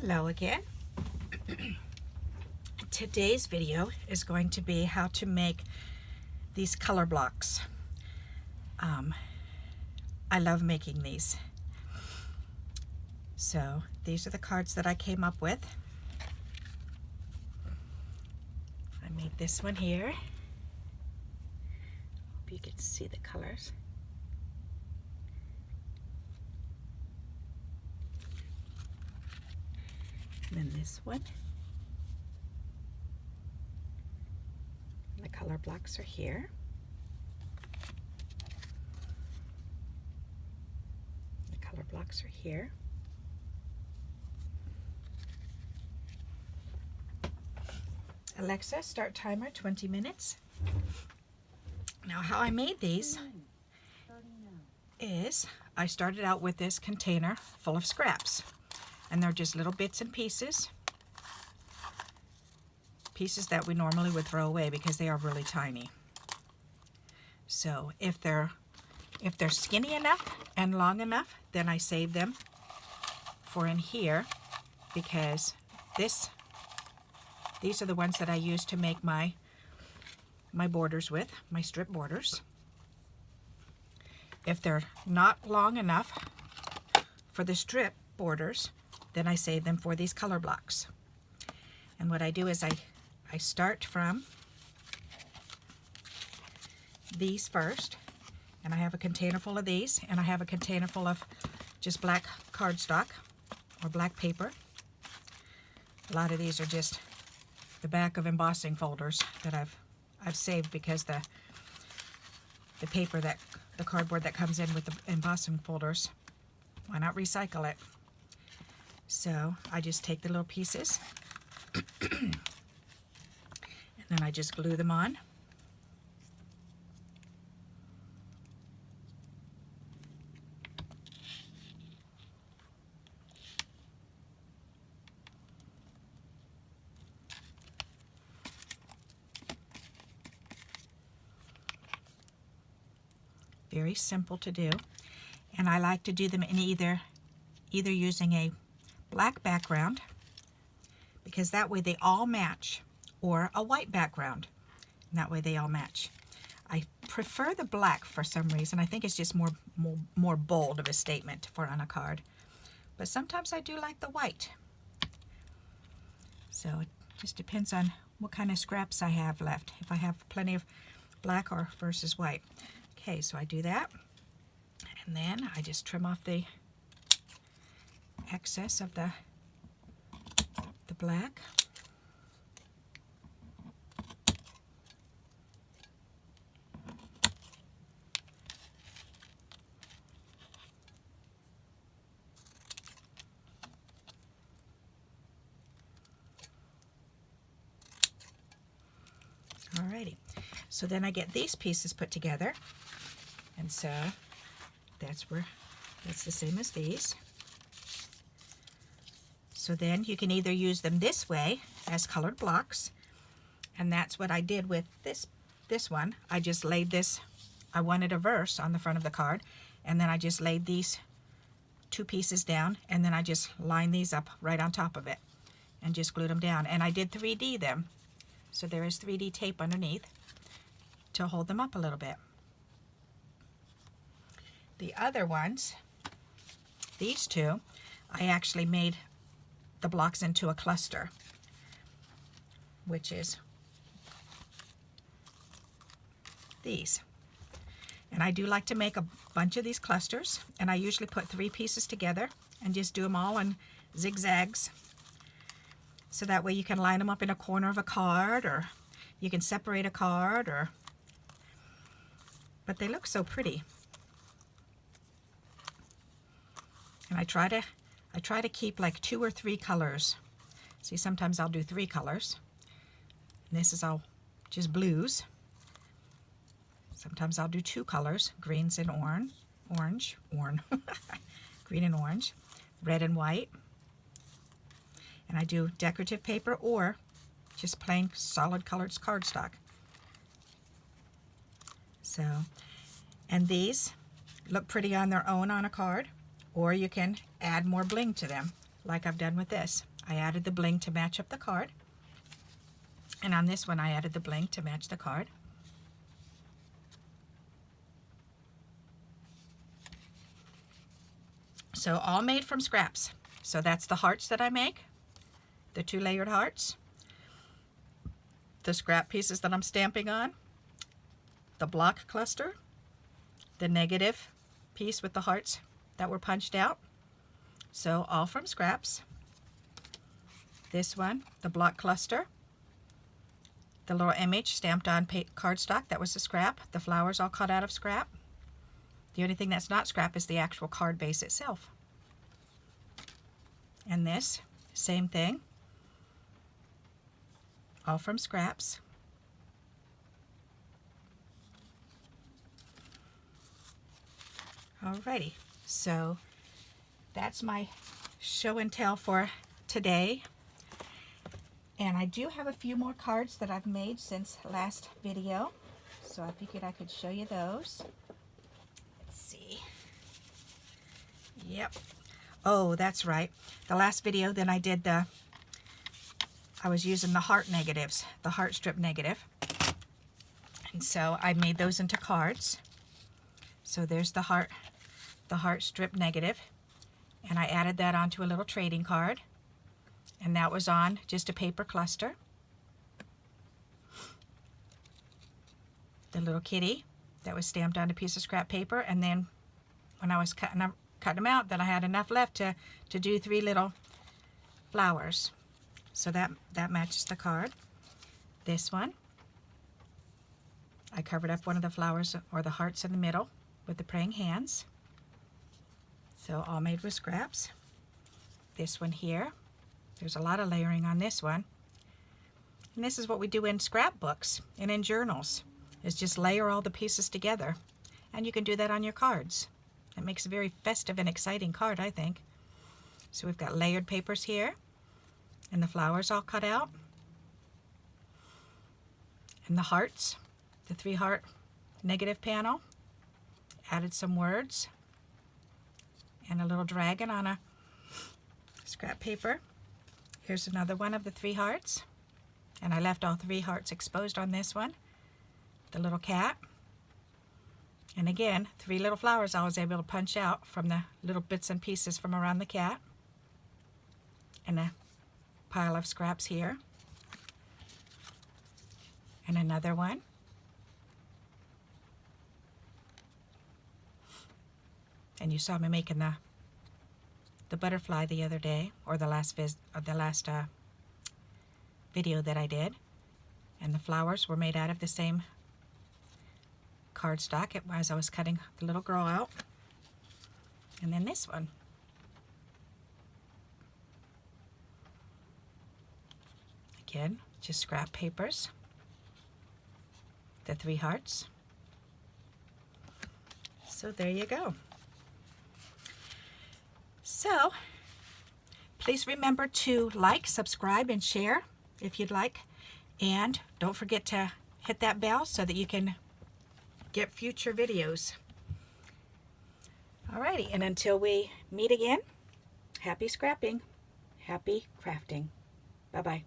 Hello again. Today's video is going to be how to make these color blocks. I love making these. So these are the cards that I came up with. I made this one here. Hope you can see the colors. And then this one. The color blocks are here. The color blocks are here. Alexa, start timer, 20 minutes. Now how I made these is I started out with this container full of scraps. And they're just little bits and pieces that we normally would throw away because they are really tiny. So if they're skinny enough and long enough, then I save them for in here, because these are the ones that I use to make my borders with, my strip borders. If they're not long enough for the strip borders, then I save them for these color blocks. And what I do is I start from these first, and I have a container full of these, and I have a container full of just black cardstock or black paper. A lot of these are just the back of embossing folders that I've saved because the paper, the cardboard that comes in with the embossing folders, why not recycle it? So I just take the little pieces and then I just glue them on. Very simple to do, and I like to do them in either using a black background, because that way they all match, or a white background, and that way they all match. I prefer the black for some reason. I think it's just more bold of a statement for on a card, but sometimes I do like the white. So it just depends on what kind of scraps I have left, if I have plenty of black or versus white. Okay, so I do that, and then I just trim off the excess of the black. Alrighty, so then I get these pieces put together, and so that's the same as these. So then you can either use them this way as colored blocks, and that's what I did with this one. I just laid this, I wanted a verse on the front of the card, and then I just laid these two pieces down, and then I just lined these up right on top of it and just glued them down. And I did 3D them, so there is 3D tape underneath to hold them up a little bit. The other ones, these two, I actually made the blocks into a cluster, which is these. And I do like to make a bunch of these clusters, and I usually put 3 pieces together and just do them all in zigzags, so that way you can line them up in a corner of a card, or you can separate a card, but they look so pretty. And I try to keep like 2 or 3 colors. See, sometimes I'll do 3 colors. And this is all just blues. Sometimes I'll do 2 colors, greens and orange, green and orange, red and white. And I do decorative paper or just plain solid colored cardstock. So, and these look pretty on their own on a card, or you can add more bling to them, like I've done with this. I added the bling to match up the card. And on this one, I added the bling to match the card. So all made from scraps. So that's the hearts that I make, the 2 layered hearts, the scrap pieces that I'm stamping on, the block cluster, the negative piece with the hearts that were punched out. So all from scraps. This one, the block cluster, the little image stamped on cardstock, that was the scrap. The flowers all cut out of scrap. The only thing that's not scrap is the actual card base itself. And this, same thing, all from scraps. Alrighty, so that's my show and tell for today. And I do have a few more cards that I've made since last video, so I figured I could show you those. Let's see. Yep. Oh, that's right. The last video, then I did I was using the heart negatives, the heart strip negative. And so I made those into cards. So there's the heart strip negative. And I added that onto a little trading card. And that was on just a paper cluster. The little kitty that was stamped on a piece of scrap paper. And then when I was cutting them out, then I had enough left to do 3 little flowers. So that matches the card. This one, I covered up one of the flowers or the hearts in the middle with the praying hands. So all made with scraps. This one here, there's a lot of layering on this one. And this is what we do in scrapbooks and in journals, is just layer all the pieces together. And you can do that on your cards. It makes a very festive and exciting card, I think. So we've got layered papers here, and the flowers all cut out. And the hearts, the 3 heart negative panel. Added some words. And a little dragon on a scrap paper. Here's another one of the 3 hearts. And I left all 3 hearts exposed on this one. The little cat. And again, 3 little flowers I was able to punch out from the little bits and pieces from around the cat. And a pile of scraps here. And another one. And you saw me making the butterfly the other day, or the last video that I did. And the flowers were made out of the same cardstock as I was cutting the little girl out. And then this one. Again, just scrap papers. The 3 hearts. So there you go. So, please remember to like, subscribe, and share if you'd like. And don't forget to hit that bell so that you can get future videos. Alrighty, and until we meet again, happy scrapping, happy crafting. Bye-bye.